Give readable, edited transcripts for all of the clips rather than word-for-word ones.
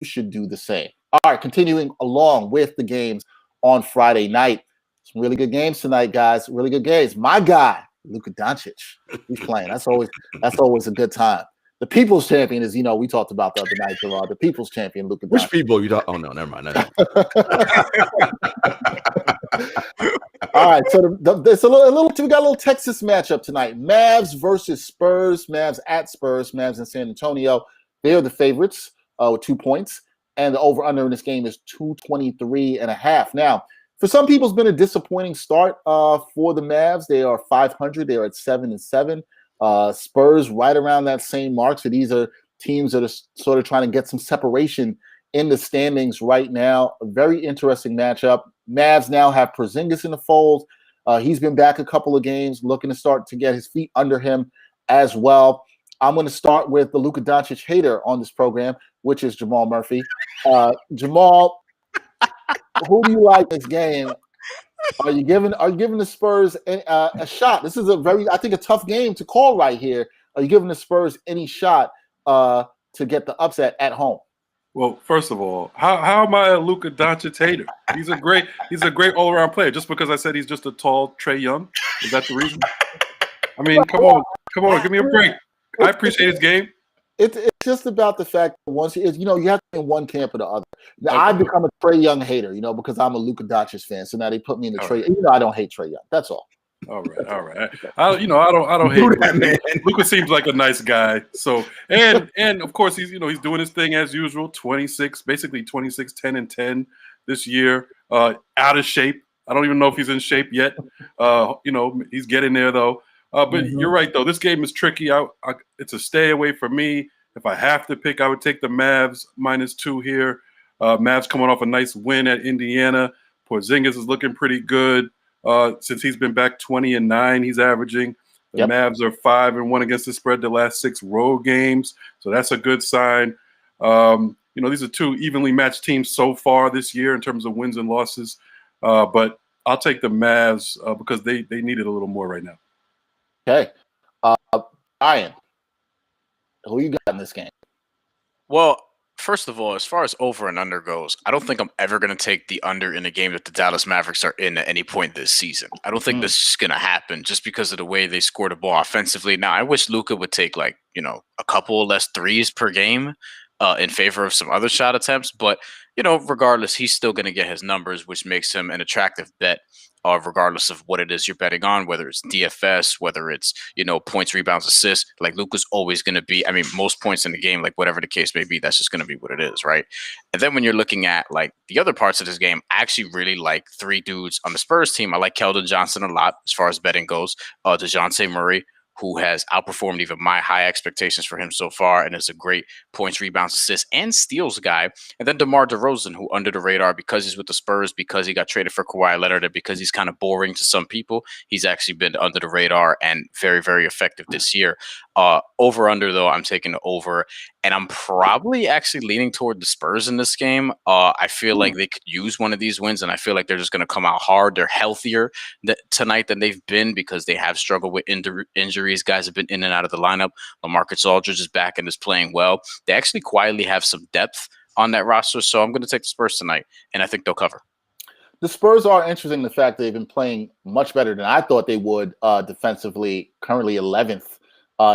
should do the same. All right, continuing along with the games on Friday night. Some really good games tonight, guys. Really good games. My guy, Luka Doncic, he's playing. That's always a good time. The people's champion is, we talked about the other night, Jarod. The people's champion, Luka Doncic. Which people you talk? Oh no, never mind. All right, so there's we got a little Texas matchup tonight. Mavs versus Spurs. Mavs at Spurs. Mavs in San Antonio. They are the favorites with 2 points, and the over/under in this game is 223.5. Now, for some people, it's been a disappointing start for the Mavs. They are 500. They are at 7-7. Spurs right around that same mark. So these are teams that are sort of trying to get some separation in the standings right now. A very interesting matchup. Mavs now have Porzingis in the fold. He's been back a couple of games, looking to start to get his feet under him as well. I'm going to start with the Luka Doncic hater on this program, which is Jamal Murphy. Jamal, who do you like this game? Are you giving the Spurs a shot? This is a tough game to call right here. Are you giving the Spurs any shot to get the upset at home? Well, first of all, how am I a Luka Doncic hater? He's a great all around player. Just because I said he's just a tall Trae Young, is that the reason? I mean, come on, give me a break. I appreciate his game. It's just about the fact that once you have to be in one camp or the other. Now, okay. I've become a Trae Young hater, because I'm a Luka Doncic fan. So now they put me in the Trae. I don't hate Trae Young. That's all. All right. I don't hate that man. Luka seems like a nice guy. So and of course he's doing his thing as usual. 26, 10 and 10 this year. Out of shape. I don't even know if he's in shape yet. He's getting there though. But You're right though. This game is tricky. It's a stay away for me. If I have to pick, I would take the Mavs -2 here. Mavs coming off a nice win at Indiana. Porzingis is looking pretty good. Since he's been back 20-9, he's averaging. The Mavs are 5-1 against the spread the last 6 road games, so that's a good sign. These are 2 evenly matched teams so far this year in terms of wins and losses. But I'll take the Mavs because they need it a little more right now. Okay, Bryan, who you got in this game? Well, first of all, as far as over and under goes, I don't think I'm ever going to take the under in a game that the Dallas Mavericks are in at any point this season. I don't think this is going to happen just because of the way they score the ball offensively. Now, I wish Luka would take a couple less threes per game in favor of some other shot attempts. But, regardless, he's still going to get his numbers, which makes him an attractive bet. Regardless of what it is you're betting on, whether it's DFS, whether it's, points, rebounds, assists, like Luka's always going to be, most points in the game, like whatever the case may be, that's just going to be what it is, right? And then when you're looking at like the other parts of this game, I actually really like 3 dudes on the Spurs team. I like Keldon Johnson a lot as far as betting goes. DeJounte Murray, who has outperformed even my high expectations for him so far and is a great points, rebounds, assists, and steals guy. And then DeMar DeRozan, who under the radar because he's with the Spurs, because he got traded for Kawhi Leonard, and because he's kind of boring to some people, he's actually been under the radar and very, very effective this year. Over under, though, I'm taking the over, and I'm probably actually leaning toward the Spurs in this game. I feel like they could use one of these wins, and I feel like they're just going to come out hard. They're healthier tonight than they've been because they have struggled with injuries. Guys have been in and out of the lineup. LaMarcus Aldridge is back and is playing well. They actually quietly have some depth on that roster, so I'm going to take the Spurs tonight, and I think they'll cover. The Spurs are interesting in the fact they've been playing much better than I thought they would defensively, currently 11th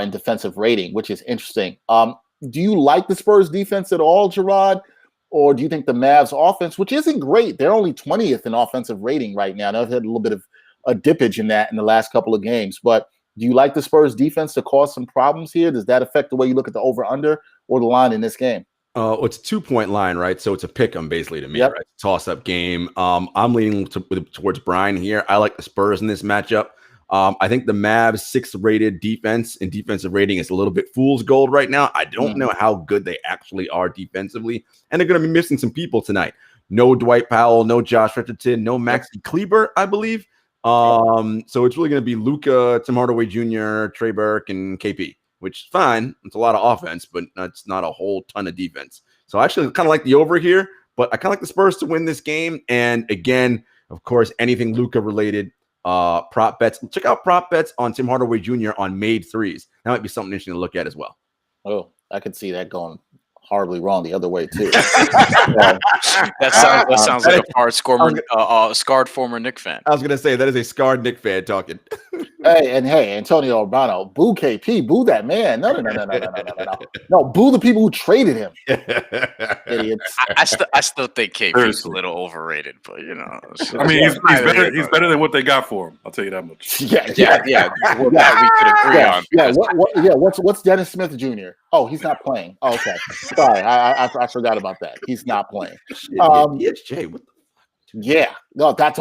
in defensive rating, which is interesting. Do you like the Spurs defense at all, Jarod? Or do you think the Mavs offense, which isn't great, they're only 20th in offensive rating right now. They've had a little bit of a dippage in that in the last couple of games. But do you like the Spurs defense to cause some problems here? Does that affect the way you look at the over-under or the line in this game? It's a 2-point line, right? So it's a pick 'em basically to me, right? Toss-up game. I'm leaning towards Bryan here. I like the Spurs in this matchup. I think the Mavs 6th rated defense and defensive rating is a little bit fool's gold right now. I don't know how good they actually are defensively, and they're going to be missing some people tonight. No Dwight Powell, no Josh Richardson, no Maxi Kleber, I believe. So it's really going to be Luka, Tim Hardaway Jr., Trey Burke, and KP, which is fine. It's a lot of offense, but it's not a whole ton of defense. So I actually kind of like the over here, but I kind of like the Spurs to win this game. And again, of course, anything Luka related. Prop bets. Check out prop bets on Tim Hardaway Jr. on made threes. That might be something interesting to look at as well. Oh, I could see that going horribly wrong the other way too. That sounds like a scarred former Knicks fan. I was gonna say that is a scarred Knicks fan talking. Hey, Antonio Urbano, boo KP, boo that man. No. No, boo the people who traded him. Idiots. I still think KP is a little overrated, but I mean, he's better. He's better than what they got for him. I'll tell you that much. Yeah. That we could agree on. Yeah. What's Dennis Smith Jr.? Oh, he's not playing. Oh, okay, sorry, I forgot about that. He's not playing. Jay, what the Yeah, no, that's